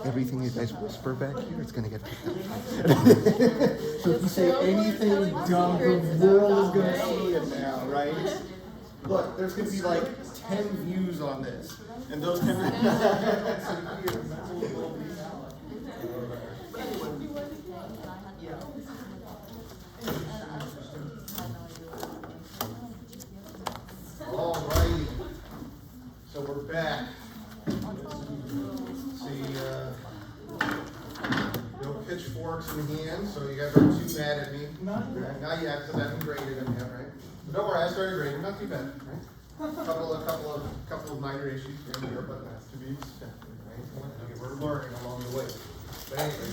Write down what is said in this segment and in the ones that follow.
everything you guys whisper back here, it's gonna get picked up. So if you say anything dumb, the world is gonna see it now, right? Look, there's gonna be like 10 views on this, and those 10 Alrighty, so we're back. See, no pitchforks in hand, so you guys aren't too mad at me. Not yet, because I haven't graded them yet, right? But don't worry, I started grading, not too bad, right? Couple of minor issues here and there, but that's to be expected, right? We're learning along the way. But anyway,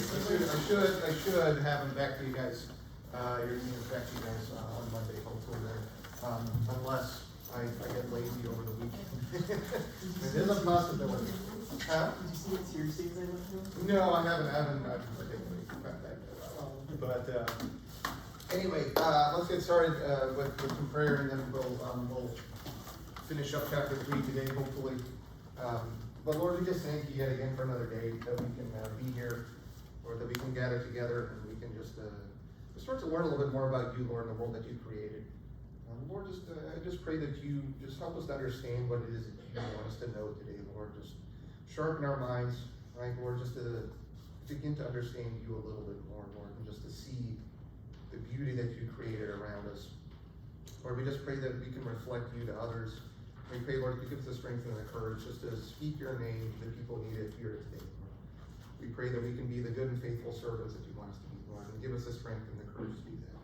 I should have them back to you guys. Your emails back to you guys on Monday, hopefully there. Unless I get lazy over the weekend. It is a possibility. Huh? Did you see it seriously as I went through? No, I haven't particularly got that. But anyway, let's get started with some prayer, and then we'll finish up chapter 3 today, hopefully. But Lord, we just thank you yet again for another day that we can be here, or that we can gather together, and we can just start to learn a little bit more about you, Lord, and the world that you created. Lord, I just pray that you just help us to understand what it is that you want us to know today, Lord. Just sharpen our minds, right, Lord, just to begin to understand you a little bit more, Lord, and just to see the beauty that you created around us. Lord, we just pray that we can reflect you to others. We pray, Lord, that you give us the strength and the courage just to speak your name to the people needed here today, Lord. We pray that we can be the good and faithful servants that you want us to be, Lord, and give us the strength and the courage to do that.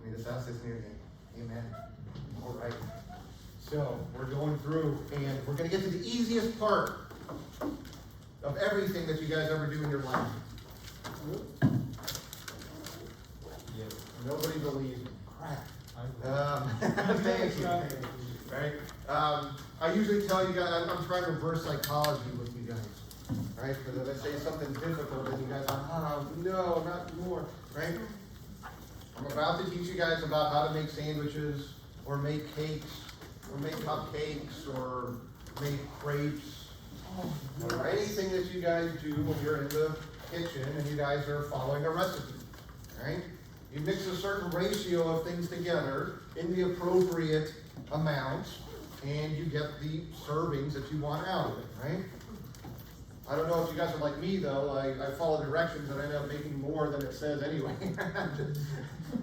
We just ask this in your name. Amen. All right. So we're going through, and we're going to get to the easiest part of everything that you guys ever do in your life. Yeah. Nobody believes me. Crap. Thank you. Right? I usually tell you guys, I'm trying to reverse psychology with you guys. Right? Because if I say something difficult, then you guys are, no, not more. Right? I'm about to teach you guys about how to make sandwiches, or make cakes, or make cupcakes, or make crepes, or anything that you guys do when you're in the kitchen and you guys are following a recipe, right? You mix a certain ratio of things together in the appropriate amount, and you get the servings that you want out of it, right? I don't know if you guys are like me, though. I follow directions and I end up making more than it says anyway.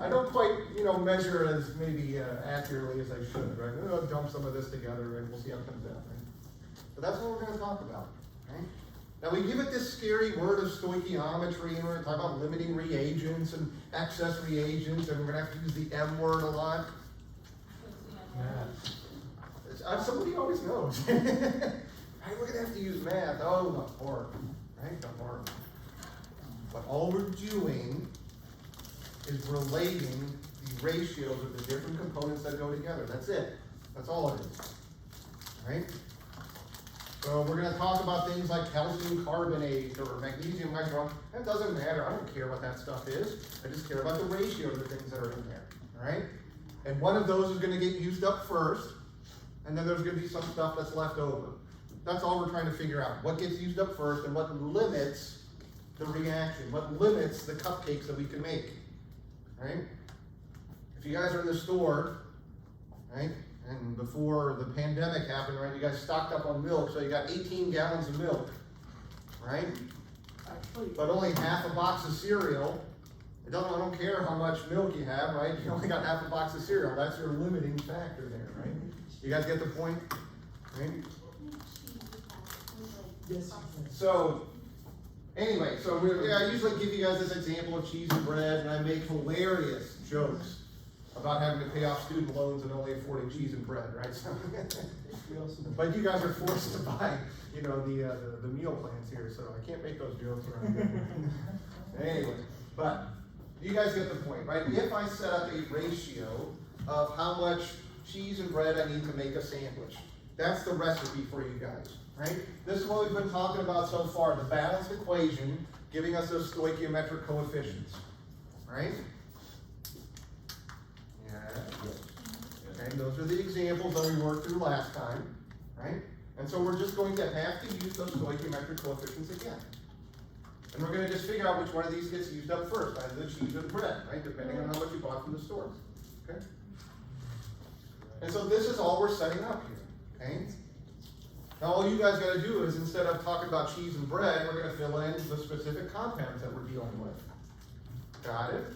I don't quite, measure as maybe accurately as I should, right? I'll dump some of this together and we'll see how it comes out, right? But that's what we're going to talk about, right? Now, we give it this scary word of stoichiometry, and we're going to talk about limiting reagents and excess reagents, and we're going to have to use the M word a lot. Somebody always knows. Right, we're going to have to use math. Oh, the horror. Right, the horror. But all we're doing is relating the ratios of the different components that go together. That's it. That's all it is. Right? So we're going to talk about things like calcium carbonate or magnesium hydroxide. That doesn't matter. I don't care what that stuff is. I just care about the ratio of the things that are in there. All right? And one of those is going to get used up first, and then there's going to be some stuff that's left over. That's all we're trying to figure out. What gets used up first and what limits the reaction, what limits the cupcakes that we can make, right? If you guys are in the store, right, and before the pandemic happened, right, you guys stocked up on milk, so you got 18 gallons of milk, right? But only half a box of cereal. I don't care how much milk you have, right? You only got half a box of cereal. That's your limiting factor there, right? You guys get the point, right? Yes. So, anyway, I usually give you guys this example of cheese and bread, and I make hilarious jokes about having to pay off student loans and only affording cheese and bread, right? So, but you guys are forced to buy, the meal plans here, so I can't make those jokes around here. Anyway, but you guys get the point, right? If I set up a ratio of how much cheese and bread I need to make a sandwich, that's the recipe for you guys. Right? This is what we've been talking about so far, the balanced equation giving us those stoichiometric coefficients. Right? Yeah. Okay, those are the examples that we worked through last time. Right? And so we're just going to have to use those stoichiometric coefficients again. And we're gonna just figure out which one of these gets used up first, either the cheese or the bread, right? Depending on how much you bought from the store, okay? And so this is all we're setting up here, okay? Now all you guys gotta do is, instead of talking about cheese and bread, we're gonna fill in the specific compounds that we're dealing with. Got it?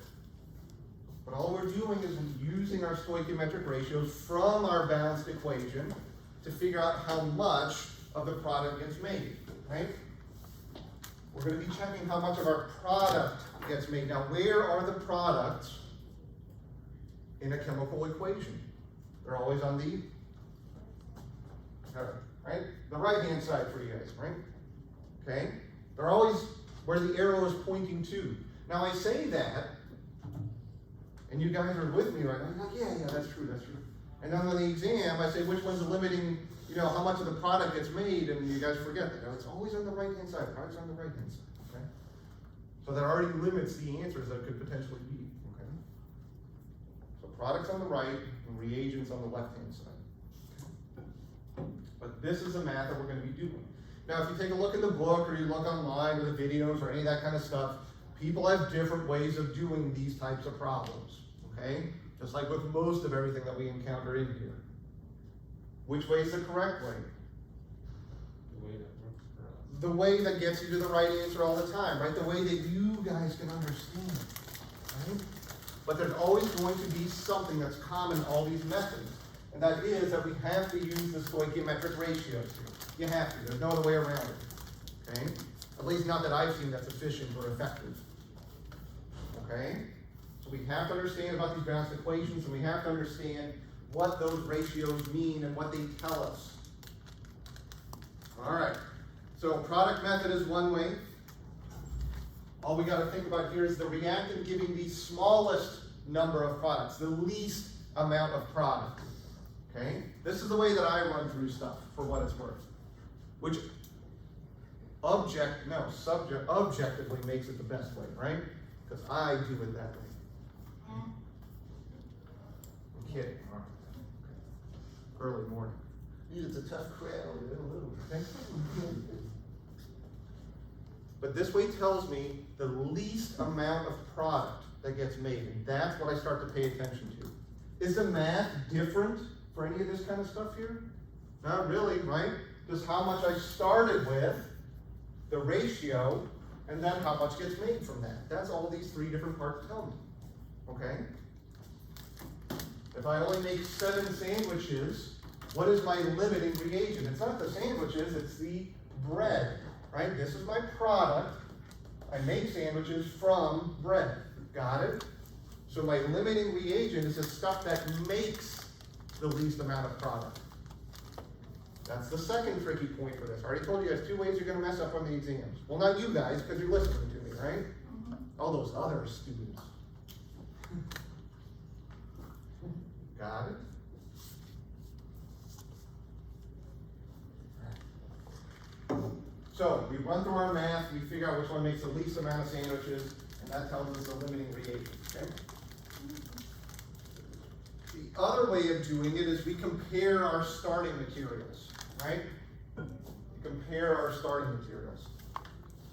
But all we're doing is using our stoichiometric ratios from our balanced equation to figure out how much of the product gets made, right? We're going to be checking how much of our product gets made. Now, where are the products in a chemical equation? They're always on the, right? The right-hand side for you guys, right? Okay? They're always where the arrow is pointing to. Now, I say that, and you guys are with me right now. You're like, yeah, that's true, that's true. And then on the exam, I say, which one's the limiting, how much of the product gets made, and you guys forget that. It's always on the right-hand side. Product's on the right-hand side, okay? So that already limits the answers that could potentially be, okay? So products on the right, and reagents on the left-hand side. But this is the math that we're going to be doing. Now, if you take a look in the book, or you look online, or the videos, or any of that kind of stuff, people have different ways of doing these types of problems, okay? Just like with most of everything that we encounter in here. Which way is the correct way? The way that works for us. The way that gets you to the right answer all the time, right? The way that you guys can understand, right? But there's always going to be something that's common in all these methods. And that is that we have to use the stoichiometric ratios here. You have to, there's no other way around it, okay? At least not that I've seen that's efficient or effective, okay? So we have to understand about these balanced equations, and we have to understand what those ratios mean and what they tell us. All right, so product method is one way. All we got to think about here is the reactant giving the smallest number of products, the least amount of product, okay? This is the way that I run through stuff, for what it's worth, which objectively makes it the best way, right? Because I do it that way. I'm kidding. All right. Early morning. It's a tough crowd. Okay? But this way tells me the least amount of product that gets made, and that's what I start to pay attention to. Is the math different for any of this kind of stuff here? Not really, right? Just how much I started with, the ratio, and then how much gets made from that. That's all these three different parts tell me. Okay? If I only make 7 sandwiches, what is my limiting reagent? It's not the sandwiches, it's the bread, right? This is my product. I make sandwiches from bread. Got it? So my limiting reagent is the stuff that makes the least amount of product. That's the second tricky point for this. I already told you guys 2 ways you're going to mess up on the exams. Well, not you guys, because you're listening to me, right? All those other students. Got it? So, we run through our math, we figure out which one makes the least amount of sandwiches, and that tells us the limiting reagent, okay? The other way of doing it is we compare our starting materials, right? We compare our starting materials.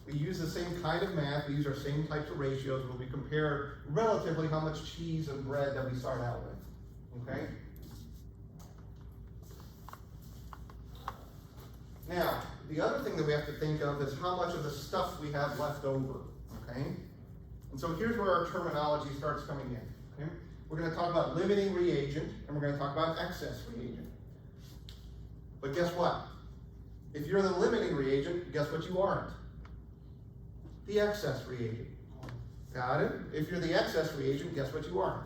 We use the same kind of math, we use our same types of ratios, but we compare relatively how much cheese and bread that we start out with, okay? Now, the other thing that we have to think of is how much of the stuff we have left over, okay? And so here's where our terminology starts coming in, okay? We're going to talk about limiting reagent, and we're going to talk about excess reagent. But guess what? If you're the limiting reagent, guess what you aren't? The excess reagent. Got it? If you're the excess reagent, guess what you aren't?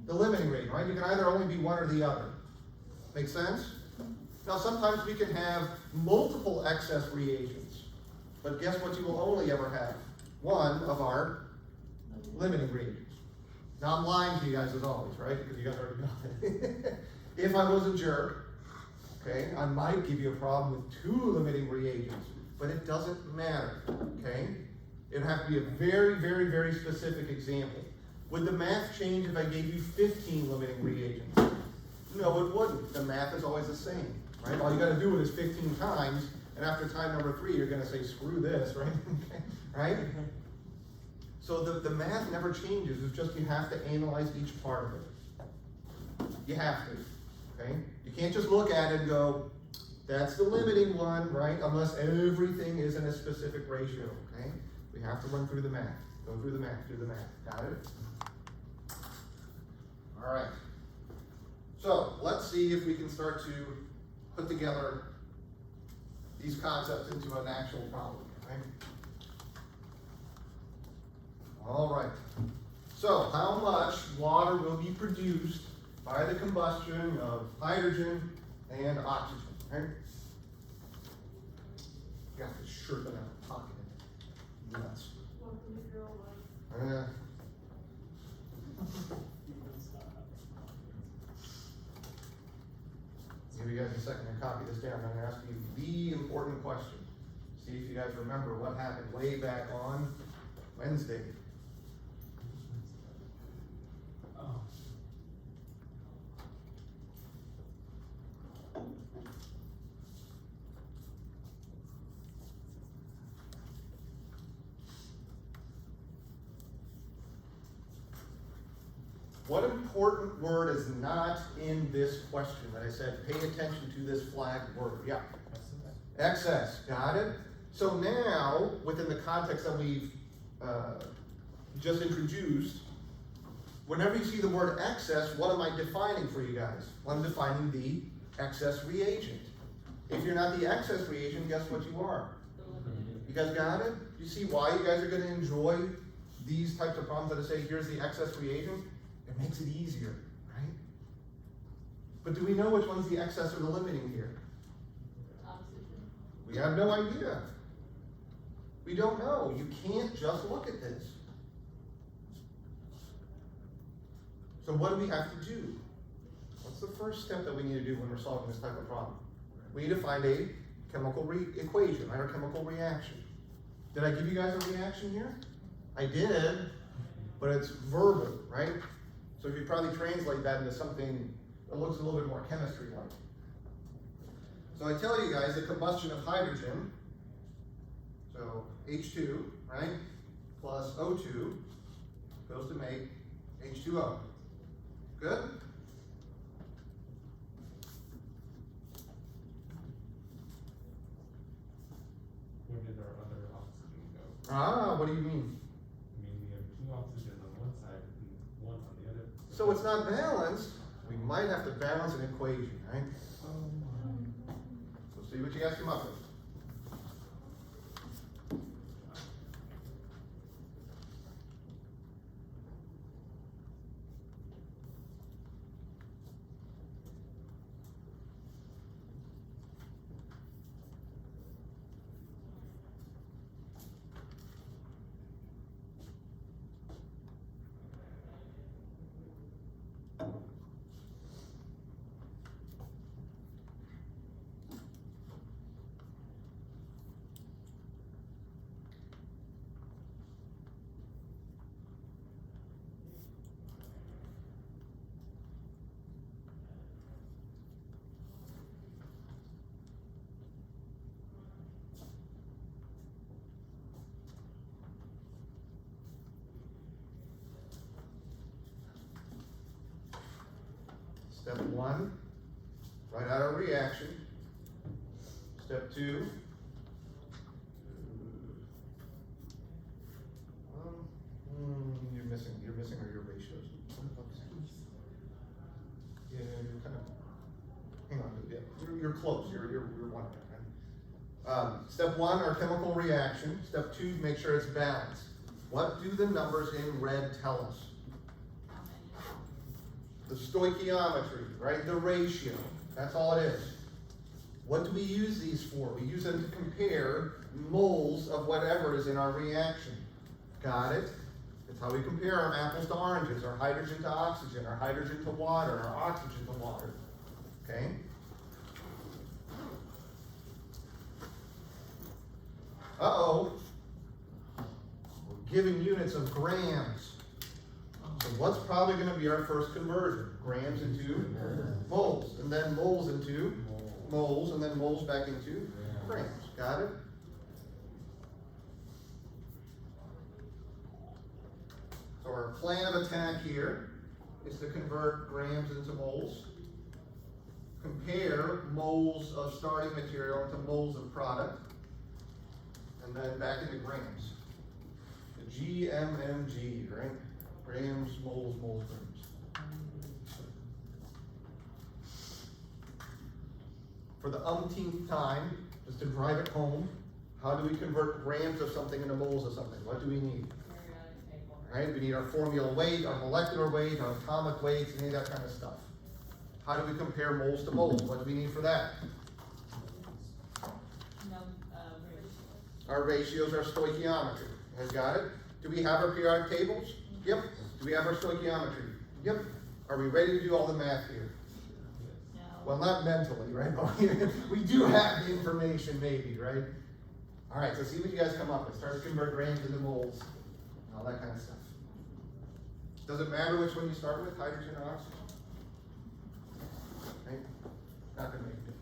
The limiting reagent, right? You can either only be one or the other. Make sense? Now, sometimes we can have multiple excess reagents, but guess what you will only ever have? One of our limiting reagents. Now, I'm lying to you guys as always, right? Because you guys already know it. If I was a jerk, okay, I might give you a problem with 2 limiting reagents, but it doesn't matter, okay? It would have to be a very, very, very specific example. Would the math change if I gave you 15 limiting reagents? No, it wouldn't. The math is always the same, right? All you got to do it is 15 times, and after time number 3, you're gonna say, screw this, right? Right? So the math never changes, it's just you have to analyze each part of it. You have to, okay? You can't just look at it and go, that's the limiting one, right? Unless everything is in a specific ratio, okay? We have to run through the math. Go through the math, do the math. Got it? All right. So let's see if we can start to put together these concepts into an actual problem, right? All right. So how much water will be produced by the combustion of hydrogen and oxygen, right? Got this shirt in a pocket in it. Nuts. Give you guys a second to copy this down. I'm going to ask you the important question. See if you guys remember what happened way back on Wednesday. What important word is not in this question that I said, pay attention to this flagged word? Yeah. Excess. Got it? So now, within the context that we've just introduced, whenever you see the word excess, what am I defining for you guys? Well, I'm defining the excess reagent. If you're not the excess reagent, guess what you are? You guys got it? You see why you guys are going to enjoy these types of problems that I say, here's the excess reagent? It makes it easier, right? But do we know which one's the excess or the limiting here? Oxygen. We have no idea. We don't know. You can't just look at this. So what do we have to do? What's the first step that we need to do when we're solving this type of problem? We need to find a chemical equation, right, or chemical reaction. Did I give you guys a reaction here? I did, but it's verbal, right? So if you probably translate that into something that looks a little bit more chemistry-like. So I tell you guys the combustion of hydrogen, so H2, right, plus O2 goes to make H2O. Good? Where did our other oxygen go? Ah, what do you mean? I mean, we have 2 oxygen on one side and 1 on the other. So it's not balanced. We might have to balance an equation, right? So see what you guys come up with. Step 1, write out our reaction. Step 2, you're missing your ratios. Yeah, you're kind of, hang on, yeah, you're close, you're one, right? Step 1, our chemical reaction. Step 2, make sure it's balanced. What do the numbers in red tell us? The stoichiometry, right? The ratio. That's all it is. What do we use these for? We use them to compare moles of whatever is in our reaction. Got it? That's how we compare our apples to oranges, our hydrogen to oxygen, our hydrogen to water, our oxygen to water. Okay? Uh-oh. We're giving units of grams. So what's probably going to be our first conversion? Grams into moles, and then moles into moles, and then moles back into grams. Got it? So our plan of attack here is to convert grams into moles, compare moles of starting material into moles of product, and then back into grams. The GMMG, right? Grams, moles, grams. For the umpteenth time, just to drive it home, how do we convert grams of something into moles of something? What do we need? Periodic table. Right? We need our formula weight, our molecular weight, our atomic weights, any of that kind of stuff. How do we compare moles to moles? What do we need for that? No, ratio. Our ratios are stoichiometry. You guys got it? Do we have our periodic tables? Yep. Do we have our stoichiometry? Yep. Are we ready to do all the math here? No. Well, not mentally, right? But we do have the information, maybe, right? All right, so see what you guys come up with. Start to convert grams into moles, and all that kind of stuff. Does it matter which one you start with, hydrogen or oxygen? Right? Not gonna make a difference.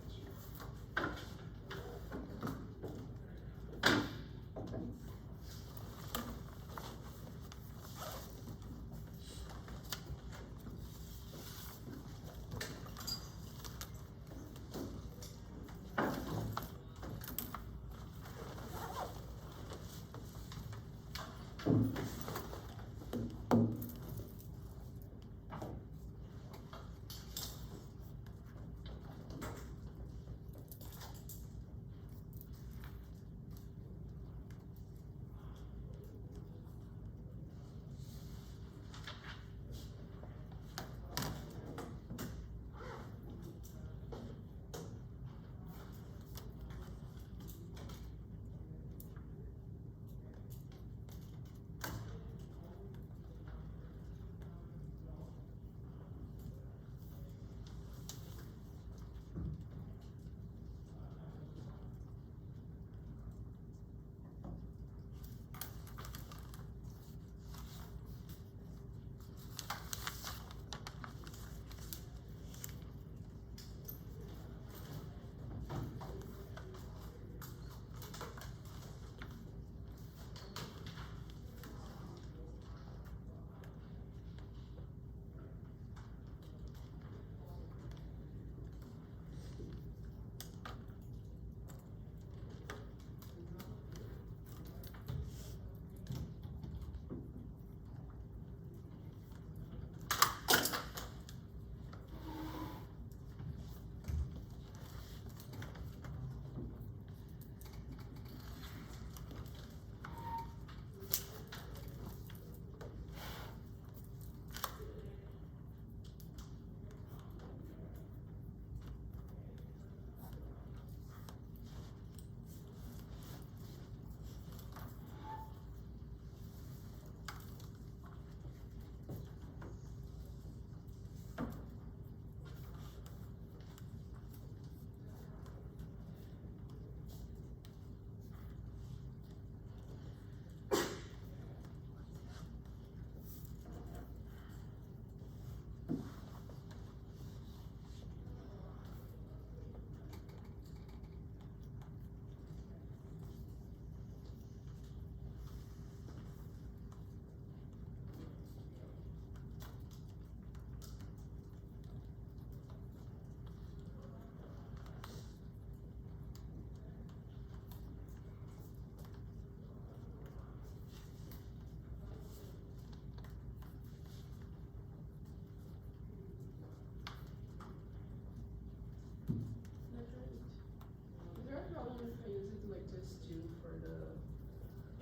Is there a problem if I use it like just two for the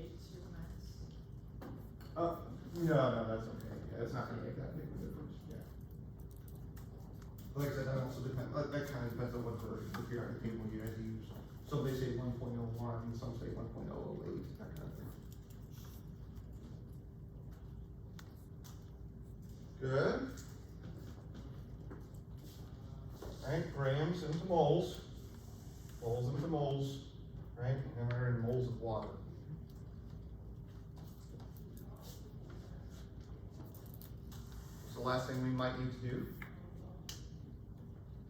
H2 max? No, that's okay. Yeah, it's not gonna make that big of a difference, yeah. Like I said, that also depends, that kind of depends on what version of the periodic table you guys use. Some they say 1.01, some say 1.008, that kind of thing. Good. Right, grams into moles into moles, right, and we're in moles of water. What's the last thing we might need to do?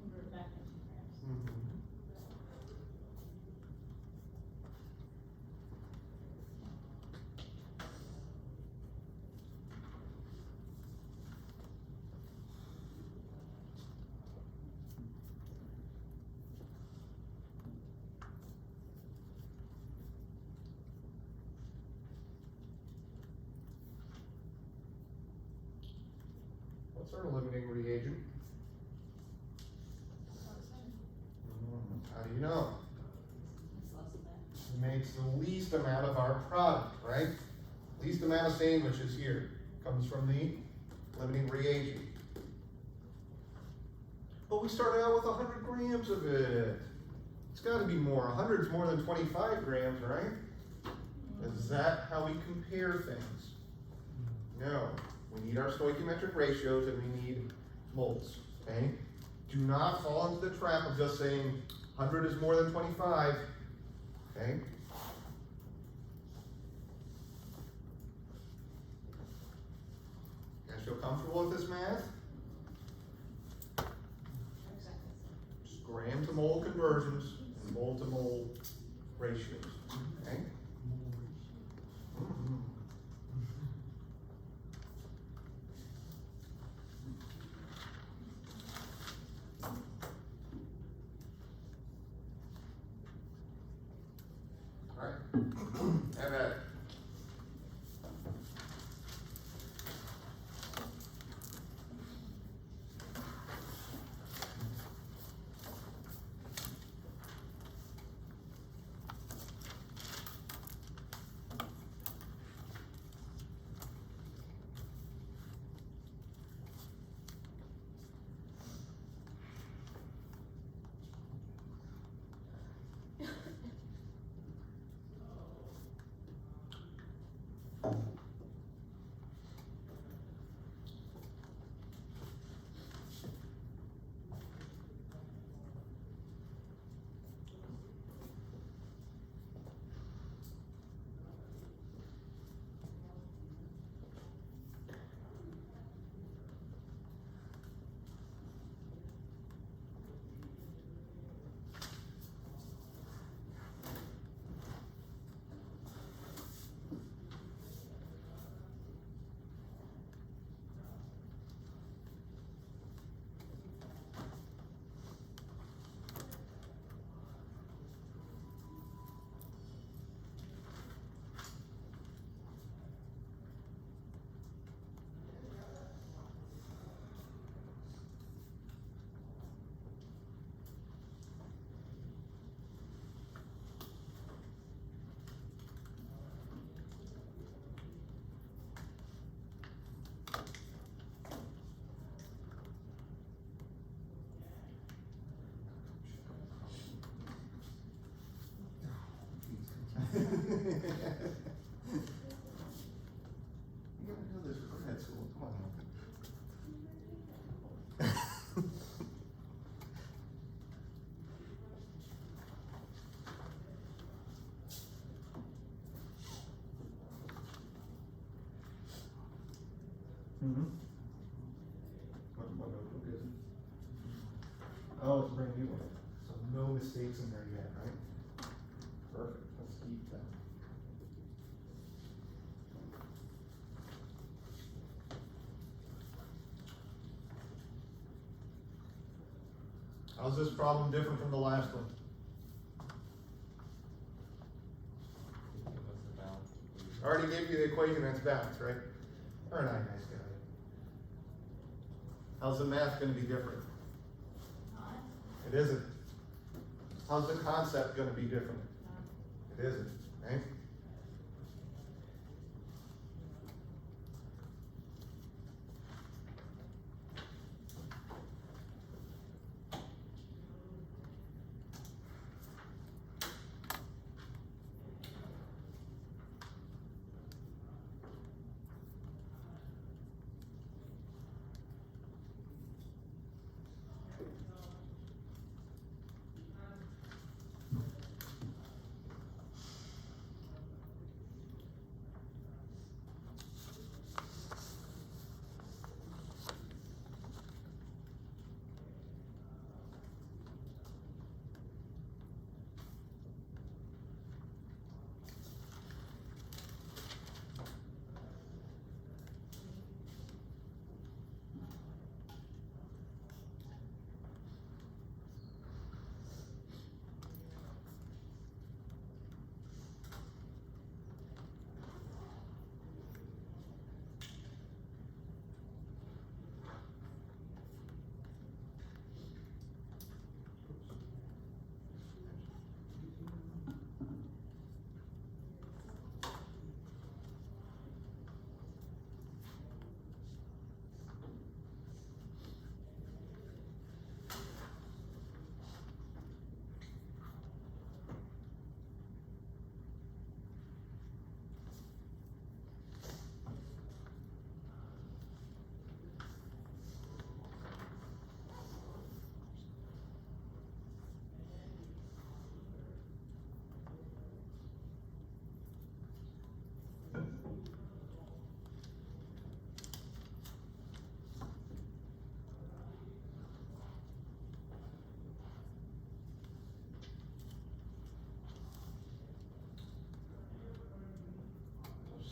Convert back into grams. What's our limiting reagent? How do you know? It's less than that. It makes the least amount of our product, right? Least amount of sandwiches here comes from the limiting reagent. But we started out with 100 grams of it. It's got to be more. 100 is more than 25 grams, right? Is that how we compare things? No. We need our stoichiometric ratios and we need moles, okay? Do not fall into the trap of just saying 100 is more than 25, okay? Guys feel comfortable with this math? Just gram to mole conversions and mole to mole ratios, okay? Mhm. All right, have at it. You gotta do this for grad school, come on. What notebook is it? Oh, it's a brand new one, so no mistakes in there yet, right? Perfect, let's keep that. How's this problem different from the last one? I already gave you the equation that's balanced, right? Aren't I a nice guy? How's the math gonna be different? It isn't. How's the concept gonna be different? It isn't, right?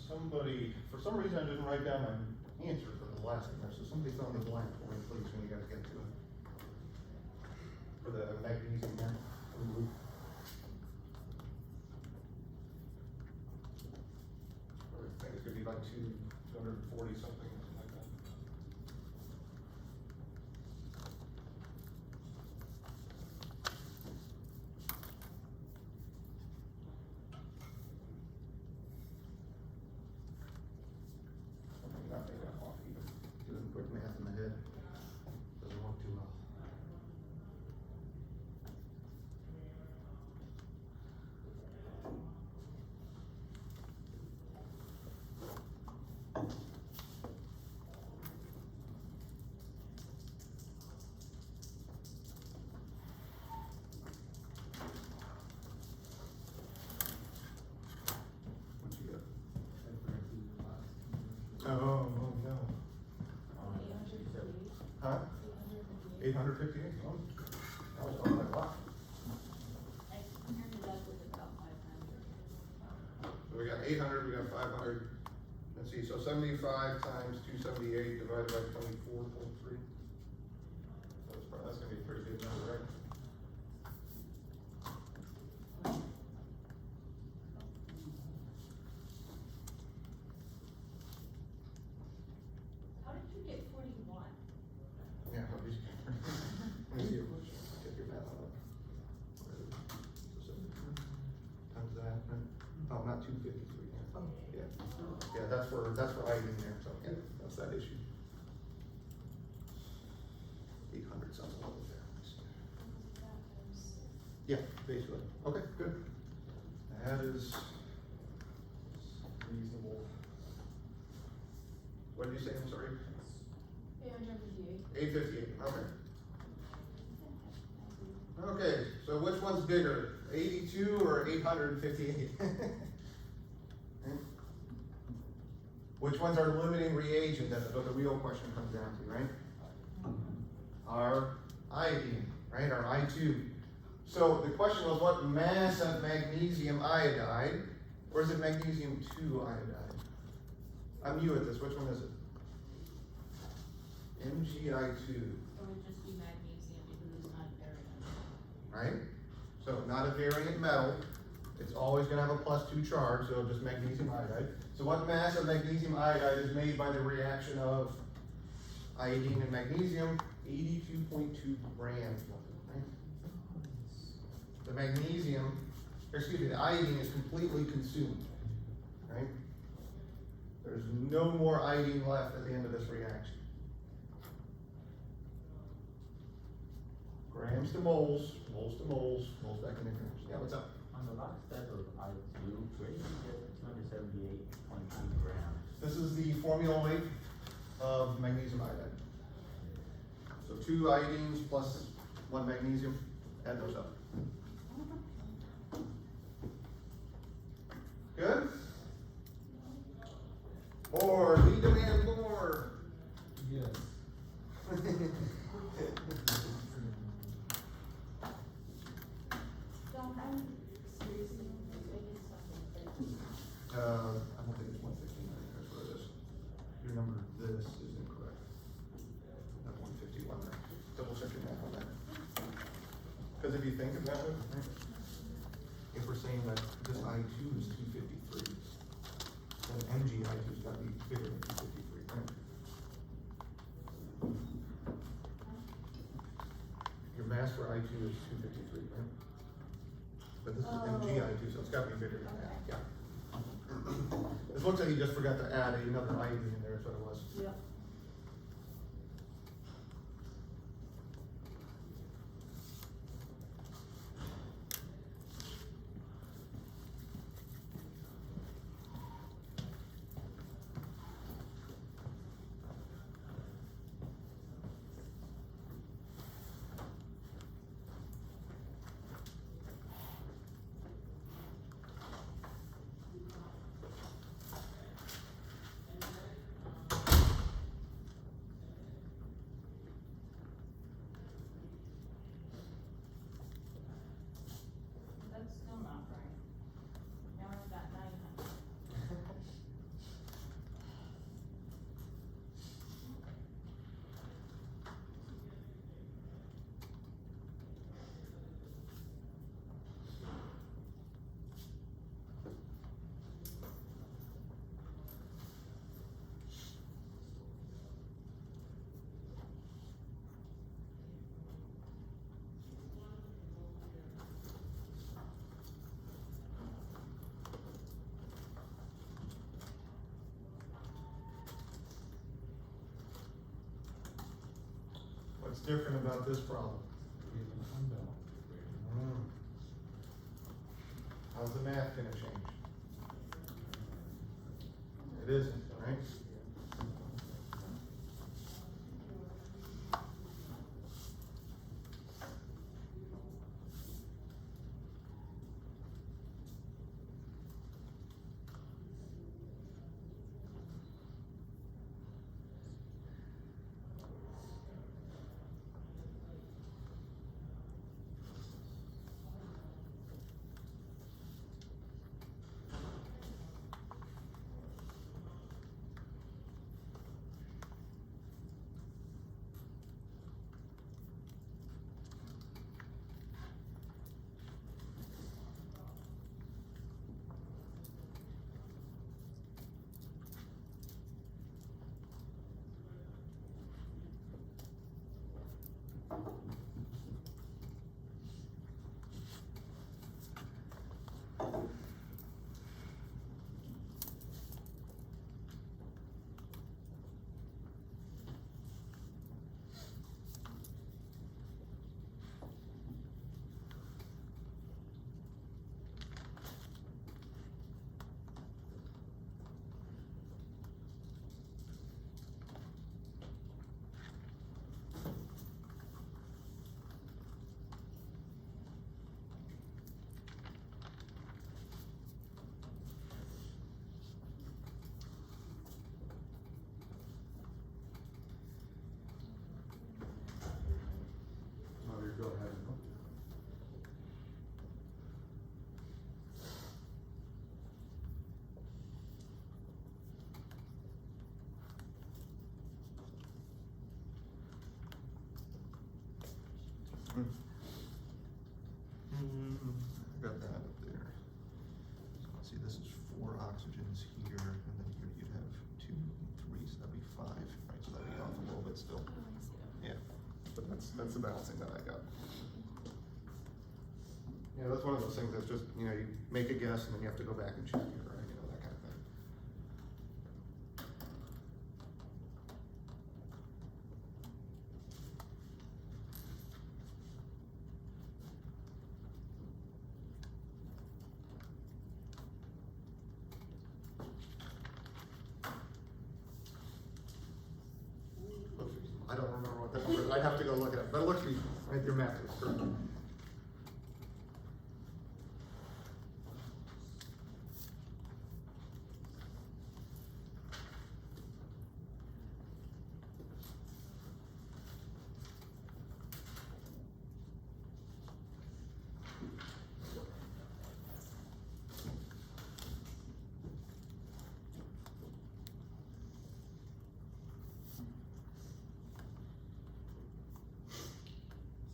somebody, for some reason I didn't write down my answer for the last one there, so somebody fill in the blank for me, please, when you guys get to it. For the magnesium there. Blue. I think it's gonna be like 240 something like that. Not making that off either. Doing quick math in my head. Doesn't work too well. What you got? Oh, no. Huh? 858? Oh, that was all right. Wow. I turned it up with about 500. So we got 800, we got 500. Let's see, so 75 times 278 divided by 24.3. That's gonna be a pretty good number, right? How did you get 41? Yeah, let me see. Let me see if get your math on it. So 72 times that, oh, not 253. Oh, yeah. Yeah, that's for iodine there, so yeah, that's that issue. 800 sounds a little there. Yeah, basically. Okay, good. That is reasonable. What did you say? I'm sorry. 858. 858. Okay. Okay. So which one's bigger, 82 or 858? Which one's our limiting reagent? That's what the real question comes down to, right? Our iodine, right? Our I2. So the question was, what mass of magnesium iodide, or is it magnesium 2 iodide? I'm new at this. Which one is it? MgI2. Or would just be magnesium because it's not very Right? So not a variant metal. It's always going to have a +2 charge, so just magnesium iodide. So what mass of magnesium iodide is made by the reaction of iodine and magnesium? 82.2 grams. Right? The magnesium, the iodine is completely consumed. Right? There's no more iodine left at the end of this reaction. Grams to moles, moles to moles, moles back into grams. Yeah, what's up? On the last step of I2, where did you get 278.2 grams? This is the formula weight of magnesium iodide. So 2 iodines plus 1 magnesium, add those up. Good? Or we demand more. Yes. I don't think it's 115, I think that's what it is. Your number, this is incorrect. Not 151 there. Double check your math on that. Because if you think about it, if we're saying that this I2 is 253, then MgI2's got to be bigger than 253, right? Your mass for I2 is 253, right? But this is MgI2, so it's got to be bigger than that, yeah. This looks like you just forgot to add another iodine in there, that's what it was. Yep. different about this problem? Reagent unbound. How's the math gonna change? It isn't, right? Go ahead. Got that up there. So let's see, this is 4 oxygens here, and then here you'd have 2 and 3, so that'd be 5. Right, so that'd be off a little bit still. Yeah, but that's the balancing that I got. Yeah, that's one of those things that's just, you know, you make a guess and then you have to go back and check it, right? You know, that kind of thing. I don't remember what the number is. I'd have to go look it up, but it looks to be, right, your math is correct.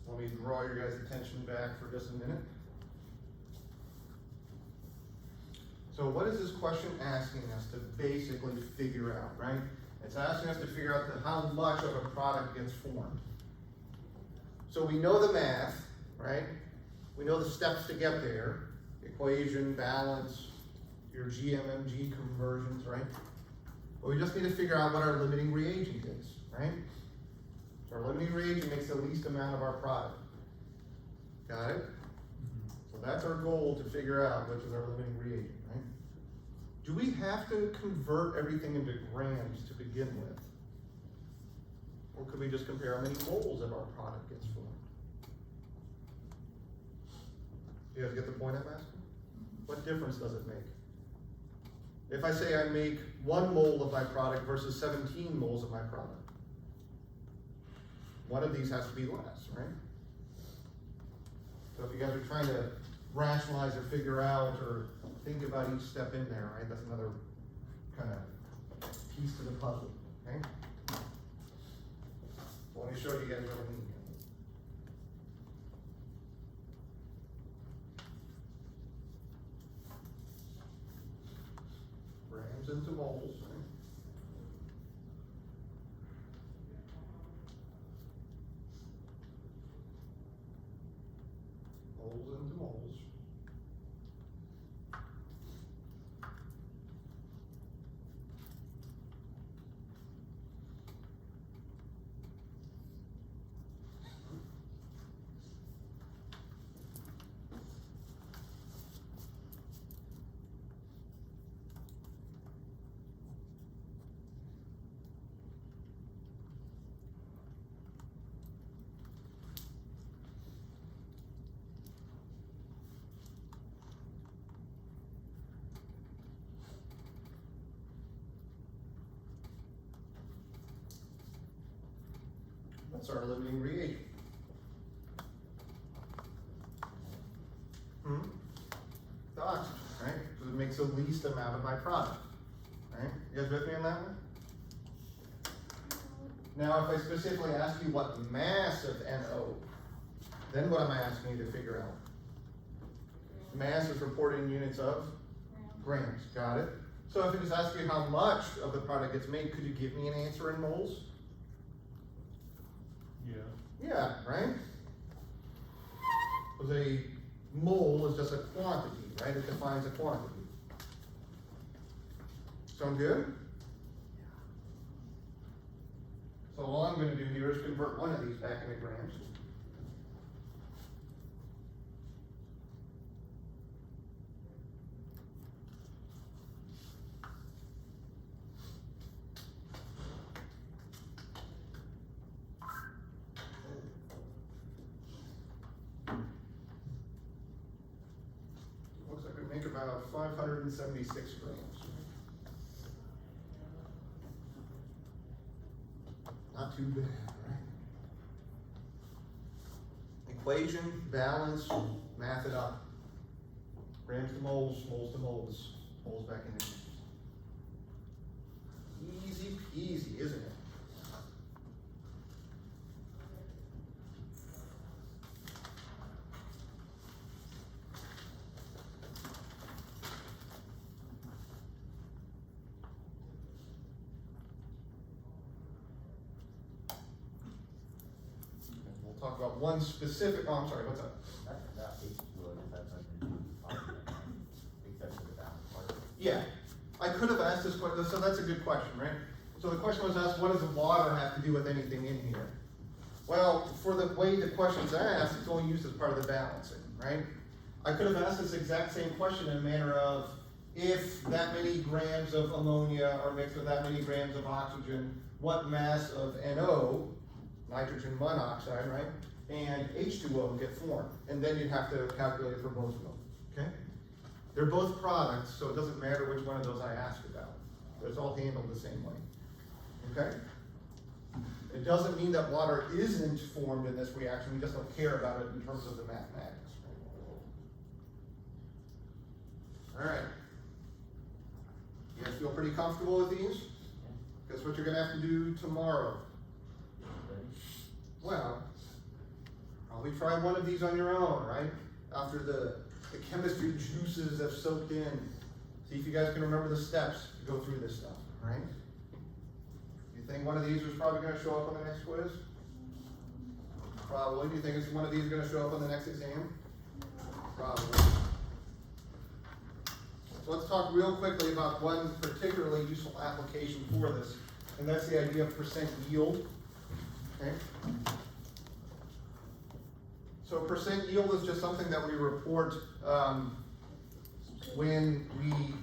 Let me draw your guys' attention back for just a minute. So what is this question asking us to basically figure out, right? It's asking us to figure out how much of a product gets formed. So we know the math, right? We know the steps to get there. Equation, balance, your GMMG conversions, right? But we just need to figure out what our limiting reagent is, right? So our limiting reagent makes the least amount of our product. Got it? So that's our goal, to figure out which is our limiting reagent, right? Do we have to convert everything into grams to begin with? Or could we just compare how many moles of our product gets formed? You guys get the point I'm asking? What difference does it make? If I say I make 1 mole of my product versus 17 moles of my product, one of these has to be less, right? So if you guys are trying to rationalize or figure out or think about each step in there, right? That's another kind of piece to the puzzle, okay? So let me show you guys what I mean here. Grams into moles, right? Moles into moles. That's our limiting reagent. The oxygen, right? Because it makes the least amount of my product, right? You guys with me on that one? Now, if I specifically ask you what mass of NO, then what am I asking you to figure out? Mass is reported in units of grams, got it? So if I just ask you how much of the product gets made, could you give me an answer in moles? Yeah. Yeah, right? Because a mole is just a quantity, right? It defines a quantity. Sound good? So all I'm gonna do here is convert one of these back into grams. Looks like we make about 576 grams. Not too bad, right? Equation, balance, math it up. Grams to moles, moles to moles, moles back in inches. Easy peasy, isn't it? We'll talk about one specific, oh, I'm sorry, what's up? That H2O, does that have to do with oxygen, except for the balance part? Yeah, I could have asked this question, so that's a good question, right? So the question was asked, what does the water have to do with anything in here? Well, for the way the question's asked, it's only used as part of the balancing, right? I could have asked this exact same question in a manner of, if that many grams of ammonia are mixed with that many grams of oxygen, what mass of NO, nitrogen monoxide, right, and H2O get formed? And then you'd have to calculate it for both of them, okay? They're both products, so it doesn't matter which one of those I ask about. It's all handled the same way, okay? It doesn't mean that water isn't formed in this reaction, we just don't care about it in terms of the mathematics. All right. You guys feel pretty comfortable with these? Guess what you're gonna have to do tomorrow? Well, probably try one of these on your own, right? After the chemistry juices have soaked in. See if you guys can remember the steps to go through this stuff, right? You think one of these is probably gonna show up on the next quiz? Probably. Do you think it's one of these gonna show up on the next exam? Probably. So let's talk real quickly about one particularly useful application for this, and that's the idea of percent yield. Okay. So percent yield is just something that we report when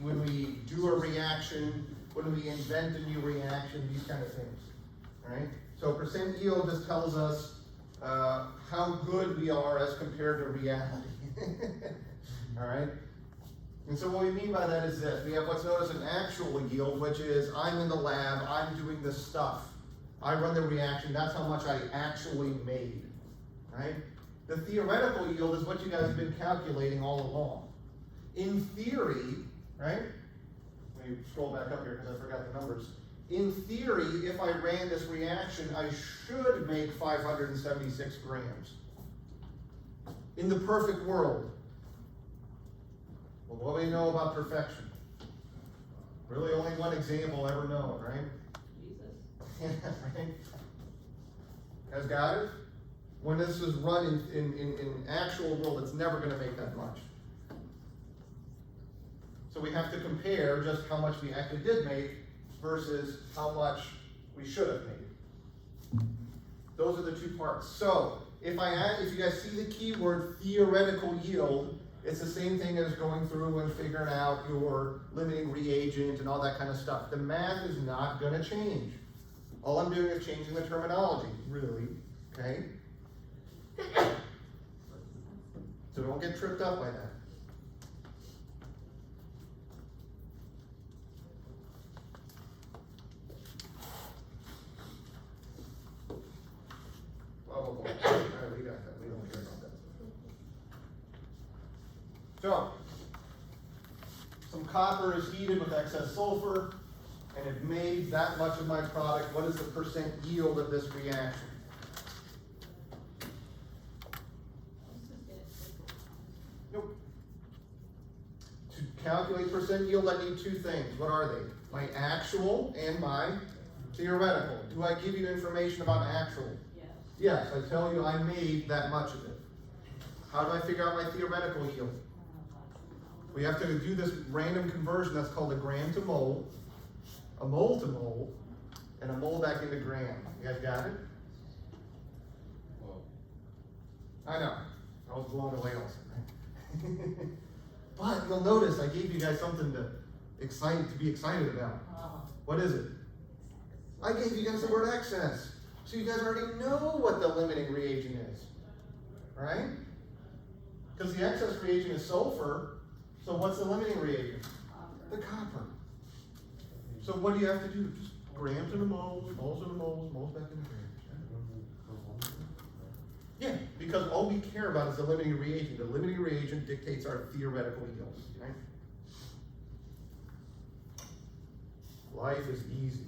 we do a reaction, when we invent a new reaction, these kind of things. All right. So percent yield just tells us how good we are as compared to reality. All right. And so what we mean by that is this: we have what's known as an actual yield, which is I'm in the lab, I'm doing this stuff. I run the reaction, that's how much I actually made, right? The theoretical yield is what you guys have been calculating all along. In theory, right? Let me scroll back up here because I forgot the numbers. In theory, if I ran this reaction, I should make 576 grams. In the perfect world. Well, what do we know about perfection? Really only one example ever known, right? Right? Guys got it? When this is run in actual world, it's never going to make that much. So we have to compare just how much we actually did make versus how much we should have made. Those are the two parts. So if you guys see the keyword theoretical yield, it's the same thing as going through and figuring out your limiting reagent and all that kind of stuff. The math is not going to change. All I'm doing is changing the terminology, really, okay? So don't get tripped up by that. So, some copper is heated with excess sulfur, and it made that much of my product. What is the percent yield of this reaction? Nope. To calculate percent yield, I need two things. What are they? My actual and my theoretical. Do I give you information about actual? Yes. Yes, I tell you I made that much of it. How do I figure out my theoretical yield? We have to do this random conversion that's called a gram to mole, a mole to mole, and a mole back into gram. You guys got it? Well, I know. I was blown away also, right? But you'll notice I gave you guys something to be excited about. What is it? I gave you guys the word excess. So you guys already know what the limiting reagent is. Right? Because the excess reagent is sulfur. So what's the limiting reagent? The copper. So what do you have to do? Just grams in the moles, moles in the moles, moles back in the grams. Yeah, because all we care about is the limiting reagent. The limiting reagent dictates our theoretical yield, right? Life is easy.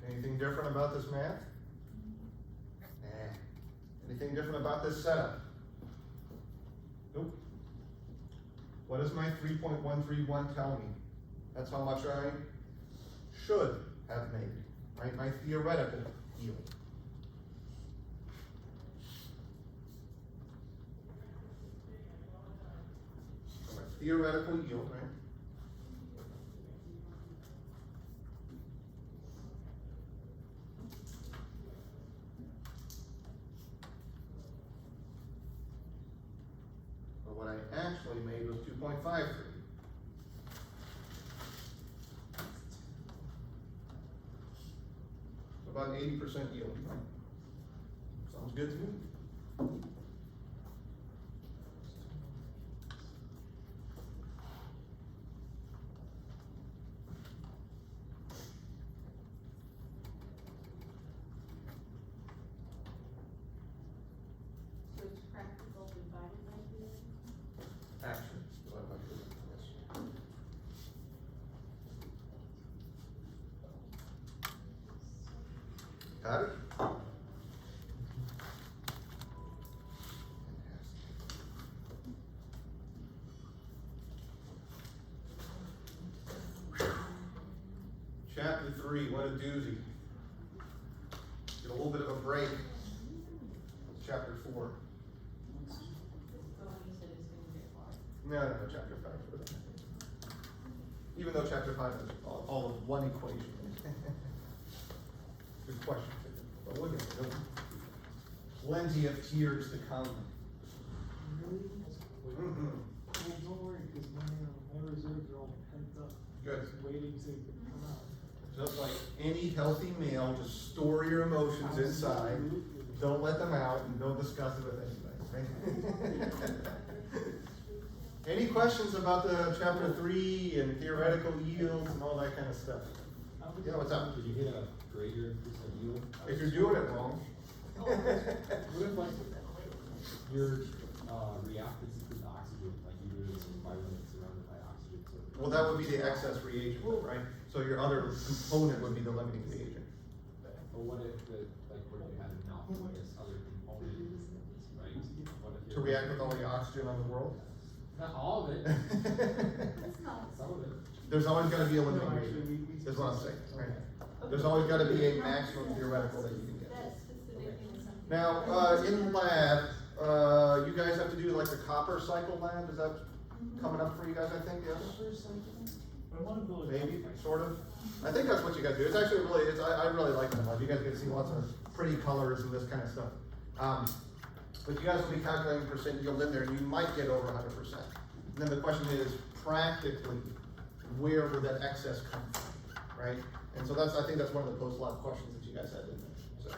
Anything different about this math? Anything different about this setup? Nope. What does my 3.131 tell me? That's how much I should have made, right? My theoretical yield. So my theoretical yield, right? What I actually made was 2.53. About 80% yield. Sounds good to me. So it's practical divided by two? Action. Divided by 2. Yes. Got it? Chapter 3, what a doozy. Get a little bit of a break. Chapter 4. The one you said is gonna get hard. No, chapter 5. Even though chapter 5 is all of one equation. Good question. But we'll get to it. Plenty of tears to come. Really? Mhm. Well, don't worry, because my reserves are all pent up. Good. Just waiting to come out. Just like any healthy male, just store your emotions inside. Absolutely. Don't let them out and don't discuss it with anybody. Right? Any questions about the chapter 3 and theoretical yields and all that kind of stuff? Yeah, what's up? Did you hit a greater percent yield? If you're doing it wrong. What if like your reactants include oxygen, like you it's 5 minutes surrounded by oxygen, so. Well, that would be the excess reagent, right? So your other component would be the limiting reagent. But what if what you had enough of this other component, right? What if To react with all the oxygen on the world? Not all of it, That's not. some of it. There's always gonna be a No, limiting actually, reagent, is what I'm saying, right? Okay. There's always gotta be a maximum theoretical that you can get. That specific thing is something. Now, in lab, you guys have to do like the copper cycle lab, is that coming up for you guys, I think, yes? I wanna build a. Maybe, sort of. I think that's what you guys do. It's actually really, I really like that lab. You guys get to see lots of pretty colors and this kind of stuff. But you guys will be calculating percent yield in there, and you might get over 100%. And then the question is, practically, where would that excess come from, right? And so I think that's one of the post-lab questions that you guys had in there. So,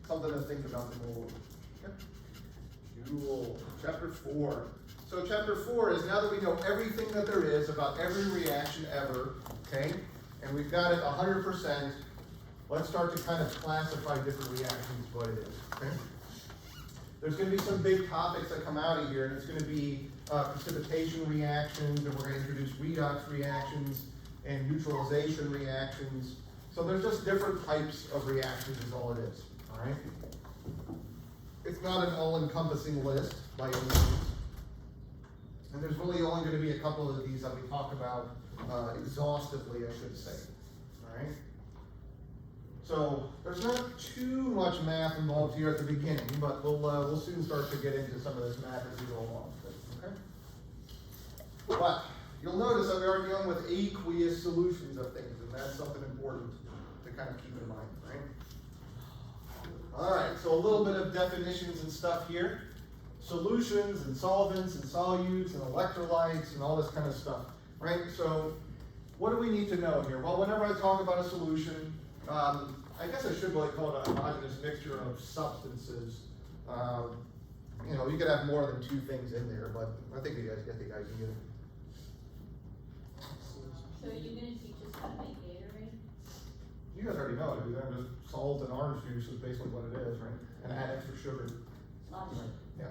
something to think about in the okay. Cool. Chapter 4. So chapter 4 is now that we know everything that there is about every reaction ever, okay? And we've got it 100%, let's start to kind of classify different reactions, what it is, okay? There's gonna be some big topics that come out of here, and it's gonna be precipitation reactions, and we're gonna introduce redox reactions and neutralization reactions. So there's just different types of reactions is all it is, all right? It's not an all-encompassing list by any means. And there's really only gonna be a couple of these that we talk about exhaustively, I should say, all right? So there's not too much math involved here at the beginning, but we'll soon start to get into some of this math as we go along, okay? But you'll notice that we are dealing with aqueous solutions of things, and that's something important to kind of keep in mind, right? All right, so a little bit of definitions and stuff here. Solutions and solvents and solutes and electrolytes and all this kind of stuff, right? So what do we need to know here? Well, whenever I talk about a solution, I guess I should really call it a homogeneous mixture of substances. You know, you could have more than two things in there, but I think you guys get the idea. So are you gonna teach us how to make Gatorade? You guys already know it, because just salt and orange juice is basically what it is, right? And add extra sugar. Lots of. Yeah.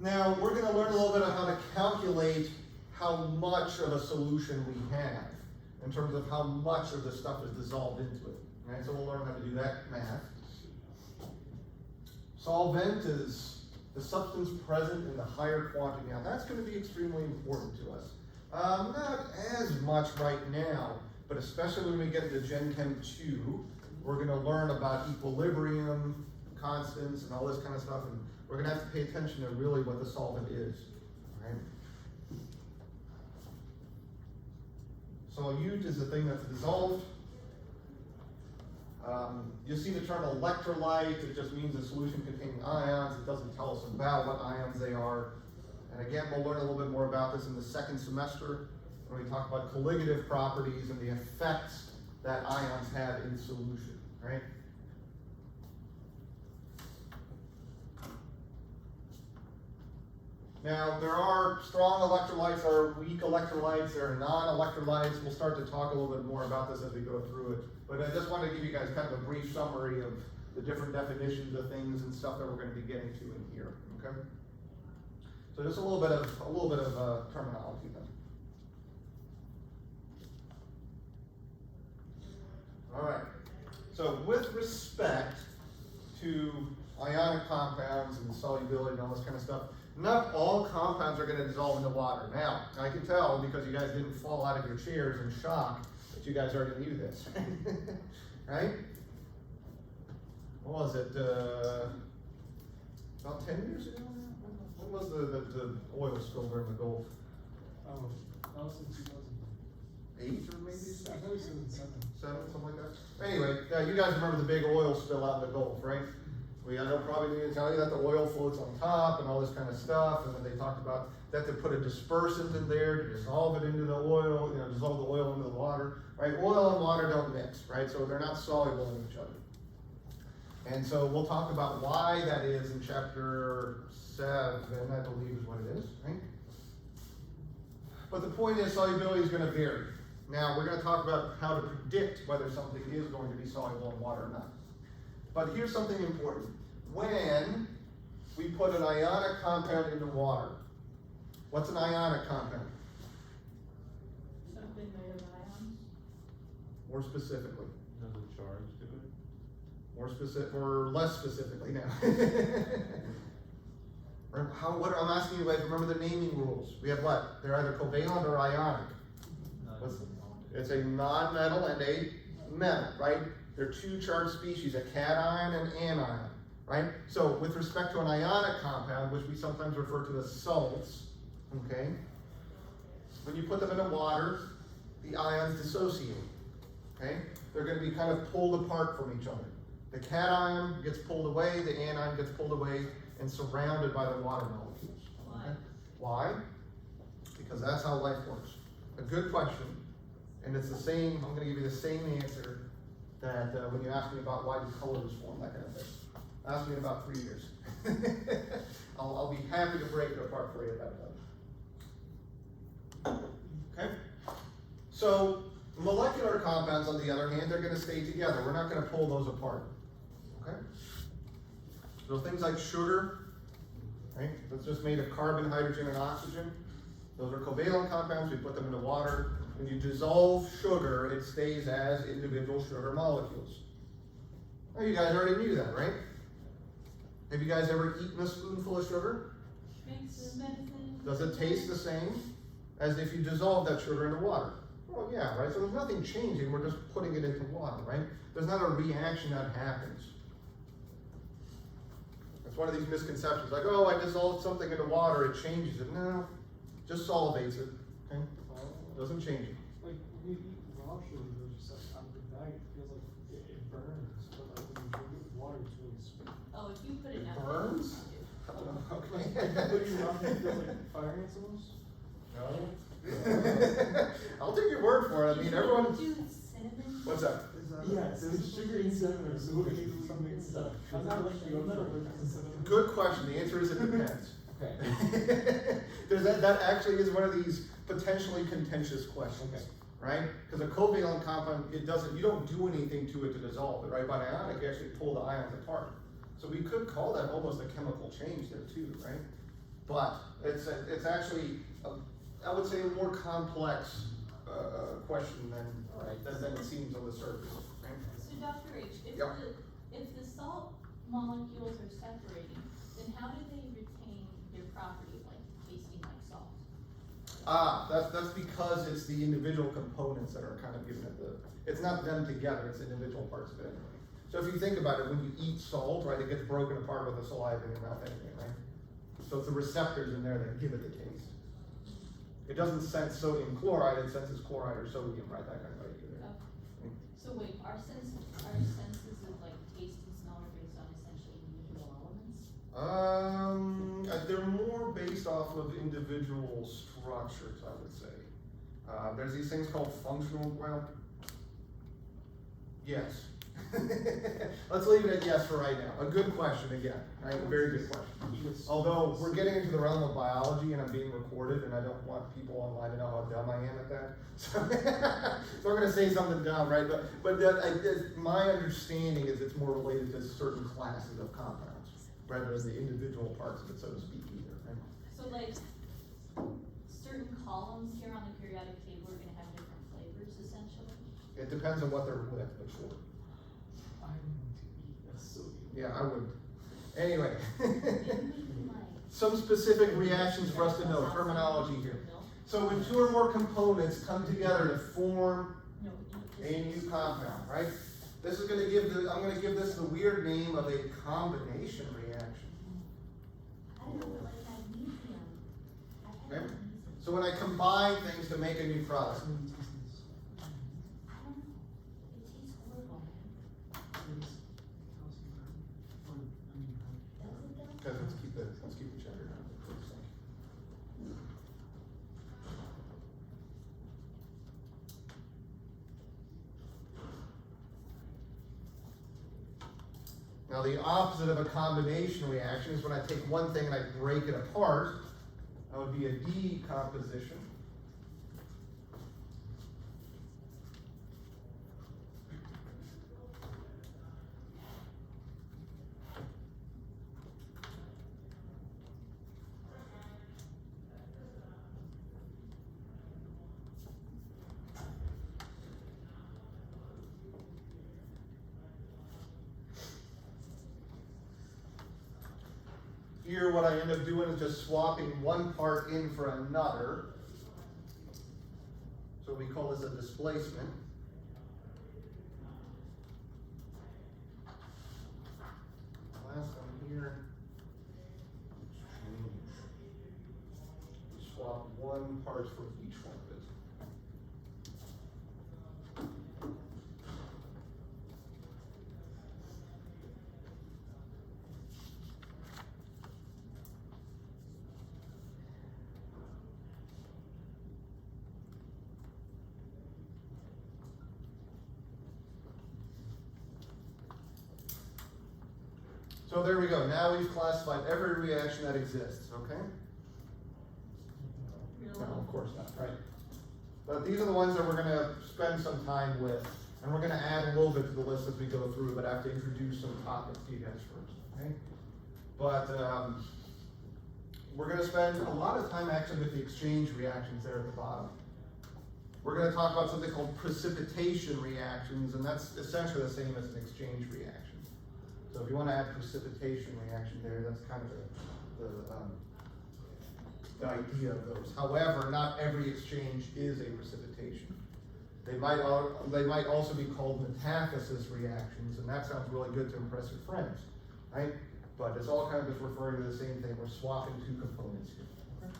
Now, we're gonna learn a little bit of how to calculate how much of a solution we have in terms of how much of the stuff is dissolved into it, right? So we'll learn how to do that math. Solvent is the substance present in the higher quantity. Now, that's gonna be extremely important to us. Not as much right now, but especially when we get into Gen Chem 2, we're gonna learn about equilibrium, constants, and all this kind of stuff, and we're gonna have to pay attention to really what the solvent is, right? Solute is the thing that's dissolved. You'll see the term electrolyte, it just means a solution containing ions. It doesn't tell us about what ions they are. And again, we'll learn a little bit more about this in the second semester when we talk about colligative properties and the effects that ions have in solution, right? Now, there are strong electrolytes, there are weak electrolytes, there are non-electrolytes. We'll start to talk a little bit more about this as we go through it. But I just wanted to give you guys kind of a brief summary of the different definitions of things and stuff that we're going to be getting to in here, okay? So just a little bit of terminology then. All right, so with respect to ionic compounds and solubility and all this kind of stuff, not all compounds are going to dissolve into water. Now, I can tell because you guys didn't fall out of your chairs in shock that you guys already knew this, right? What was it, about 10 years ago now? When was the oil spill during the Gulf? Oh, that was in 2008 8 or maybe? I thought it was in 7. 7, something like that. Anyway, you guys remember the big oil spill out in the Gulf, right? I don't probably need to tell you that the oil floats on top and all this kind of stuff, and then they talked about that to put a dispersant in there to dissolve it into the oil, dissolve the oil into the water, right? Oil and water don't mix, right? So they're not soluble in each other. And so we'll talk about why that is in chapter 7, I believe is what it is, right? But the point is solubility is going to vary. Now, we're going to talk about how to predict whether something is going to be soluble in water or not. But here's something important. when we put an ionic compound into water. What's an ionic compound? Something made of ions? More specifically. There's a charge to it. More specific, or less specifically now. What I'm asking you, like, remember the naming rules. We have what? They're either covalent or ionic. It's a non-metal and a metal, right? They're two charged species, a cation and anion, right? So with respect to an ionic compound, which we sometimes refer to as salts, okay? When you put them into water, the ions dissociate, okay? They're gonna be kind of pulled apart from each other. The cation gets pulled away, the anion gets pulled away and surrounded by the water molecules. Okay? Why? Because that's how life works. A good question, and it's the same, I'm gonna give you the same answer that when you ask me about why do colors form, that kind of thing. Ask me in about 3 years. I'll be happy to break it apart for you at that time. Okay? So, molecular compounds, on the other hand, they're gonna stay together. We're not gonna pull those apart. Okay? So things like sugar, right? That's just made of carbon, hydrogen, and oxygen. Those are covalent compounds. We put them into water. When you dissolve sugar, it stays as individual sugar molecules. Oh, you guys already knew that, right? Have you guys ever eaten a spoonful of sugar? Makes medicine. Does it taste the same as if you dissolve that sugar into water? Well, yeah, right? So there's nothing changing. We're just putting it into water, right? There's not a reaction that happens. It's one of these misconceptions, like, oh, I dissolved something into water, it changes it. No, just solvates it, okay? Doesn't change it. Like, when you eat raw sugar, just like out of the bag, it feels like it burns, but like when you drink it with water, it's really sweet. Oh, if you put it It out. burns? Okay. When you run, it feels like fire ants almost. No? I'll take your word for it, I mean, everyone, Do cinnamon? what's that? Yes, there's sugar in cinnamon, so we need something stuff. I'm not like you, I'm not allergic to cinnamon. Good question, the answer is it depends. Okay. There's that actually is one of these potentially contentious questions, Okay. right? Because a covalent compound, you don't do anything to it to dissolve it, right? By ionic, you actually pull the ions apart. So we could call that almost a chemical change there too, right? But it's actually, I would say, a more complex question than it seems on the surface, right? So Dr. H, Yep. if the salt molecules are separating, then how do they retain their property, like tasting like salt? That's because it's the individual components that are kind of giving it it's not them together, it's individual parts of it anyway. So if you think about it, when you eat salt, right, it gets broken apart with the saliva in your mouth anyway, right? So it's the receptors in there that give it the taste. It doesn't sense sodium chloride, it senses chloride or sodium, right, that kind of idea there. Okay. So wait, our senses of like taste and smell are based on essentially individual elements? They're more based off of individual structures, I would say. There's these things called functional, well, yes. Let's leave it at yes for right now. A good question again, right? A very good question. Although we're getting into the realm of biology and I'm being recorded and I don't want people online to know how dumb I am at that. So, so I'm gonna say something dumb, right? But my understanding is it's more related to certain classes of compounds rather than the individual parts of it, so to speak, either, right? So like, certain columns here on the periodic table are gonna have different flavors essentially? It depends on what they're with, but sure. I want to eat a sodium. Yeah, I would. Anyway. Like, Some specific reactions for us to know, terminology here. So when two or more components come together to form no, a new compound, right? This is gonna give I'm gonna give this the weird name of a combination reaction. I don't know, like magnesium. I Okay. don't know. So when I combine things to make a new product. I don't know. It tastes horrible, man. Does it though? Because let's keep the cheddar down for a second. Now the opposite of a combination reaction is when I take one thing and I break it apart. That would be a decomposition. Here, what I end up doing is just swapping one part in for another. So we call this a displacement. Last one here. Swap one part for each one of it. So there we go. Now we've classified every reaction that exists, okay? No, of course not, right? But these are the ones that we're gonna spend some time with, and we're gonna add a little bit to the list as we go through, but I have to introduce some topics to you guys first, okay? But we're gonna spend a lot of time actually with the exchange reactions there at the bottom. We're gonna talk about something called precipitation reactions, and that's essentially the same as an exchange reaction. So if you want to add precipitation reaction there, that's kind of the idea of those. However, not every exchange is a precipitation. They might also be called metathesis reactions, and that sounds really good to impress your friends, right? But it's all kind of just referring to the same thing. We're swapping two components here. Okay?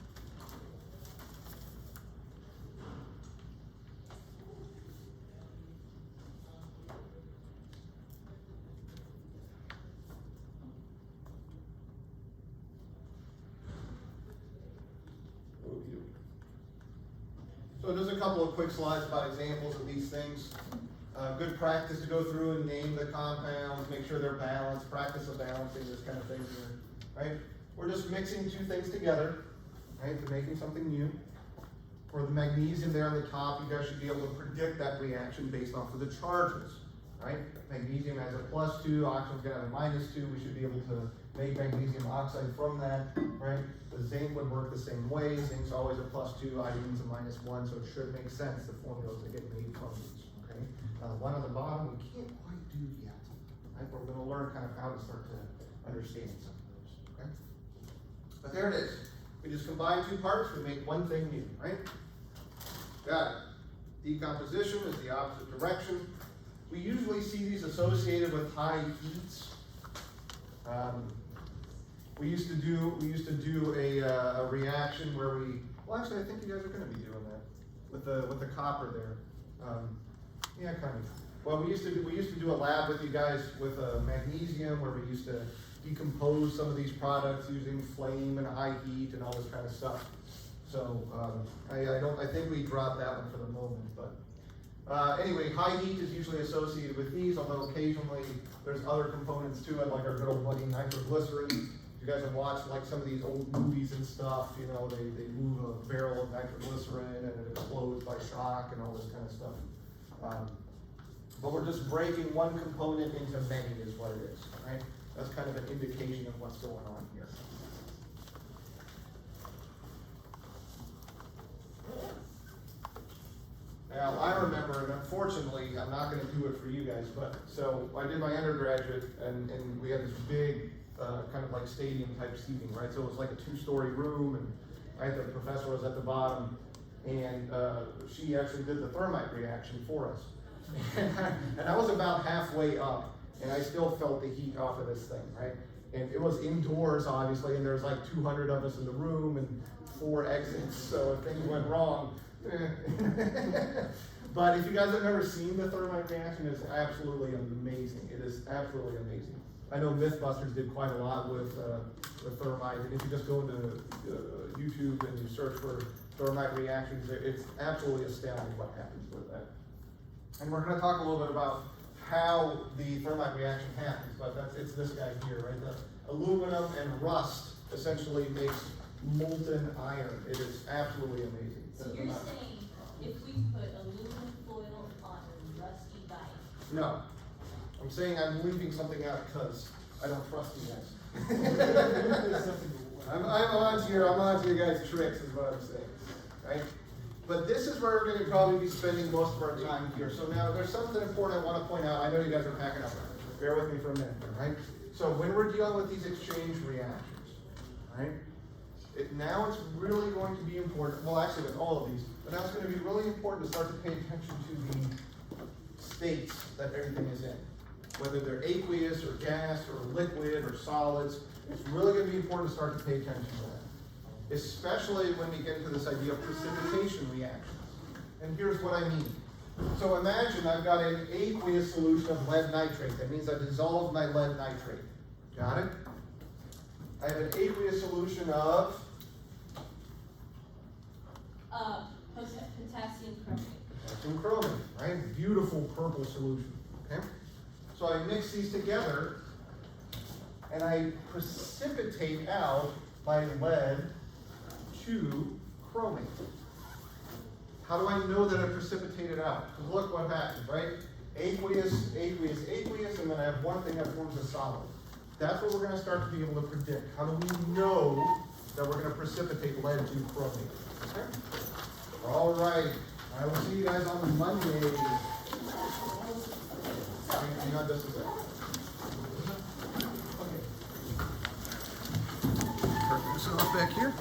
So there's a couple of quick slides about examples of these things. Good practice to go through and name the compounds, make sure they're balanced, practice of balancing, this kind of thing here, right? We're just mixing two things together, right, to making something new. For the magnesium there on the top, you guys should be able to predict that reaction based off of the charges, right? Magnesium has a +2, oxygen's gonna have a -2, we should be able to make magnesium oxide from that, right? The zinc would work the same way, zinc's always a +2, iodine's a -1, so it should make sense, the formulas that get made from these, okay? The one on the bottom, we can't quite do yet, right? But we're gonna learn kind of how to start to understand some of those, okay? But there it is. We just combine two parts, we make one thing new, right? Got it. Decomposition is the opposite direction. We usually see these associated with high heats. We used to do a reaction where well actually I think you guys are gonna be doing that with the copper there. Yeah, kind of. Well, we used to do a lab with you guys with magnesium where we used to decompose some of these products using flame and high heat and all this kind of stuff. So I think we dropped that one for the moment, but anyway, high heat is usually associated with these, although occasionally there's other components to it, like our good old buddy nitroglycerin. You guys have watched like some of these old movies and stuff, you know, they move a barrel of nitroglycerin and it explodes by shock and all this kind of stuff. But we're just breaking one component into many is what it is, right? That's kind of an indication of what's going on here. Now, I remember, and unfortunately, I'm not going to do it for you guys, but so I did my undergraduate, and we had this big, kind of like stadium type seating, right? So it was like a 2-story room, and right, the professor was at the bottom, and she actually did the thermite reaction for us. And I was about halfway up, and I still felt the heat off of this thing, right? And it was indoors, obviously, and there's like 200 of us in the room and 4 exits, so if things went wrong. But if you guys have never seen the thermite reaction, it's absolutely amazing. It is absolutely amazing. I know Mythbusters did quite a lot with thermite, and if you just go into YouTube and you search for thermite reactions, it's absolutely astounding what happens with that. And we're going to talk a little bit about how the thermite reaction happens, but it's this guy here, right? The aluminum and rust essentially makes molten iron. It is absolutely amazing. So you're saying if we put aluminum foil on a rusty bike? No. I'm saying I'm leaving something out because I don't trust you guys. I'm on to your guys' tricks is what I'm saying, right? But this is where we're going to probably be spending most of our time here. So now there's something important I want to point out. I know you guys are packing up. Bear with me for a minute, right? So when we're dealing with these exchange reactions, right? Now it's really going to be important, well, actually with all of these, but now it's gonna be really important to start to pay attention to the states that everything is in. Whether they're aqueous or gas or liquid or solids, it's really gonna be important to start to pay attention to that. Especially when we get into this idea of precipitation reactions. And here's what I mean. So imagine I've got an aqueous solution of lead nitrate. That means I've dissolved my lead nitrate. Got it? I have an aqueous solution of Potassium chromate. potassium chromate, right? Beautiful purple solution, okay? So I mix these together and I precipitate out my lead to chromate. How do I know that I precipitated out? Because look what happens, right? Aqueous, aqueous, aqueous, and then I have one thing that forms a solid. That's what we're going to start to be able to predict. How do we know that we're going to precipitate lead to chromate? Okay? All right. I will see you guys on Monday. Hang on just a second. Okay. Turn this off back here.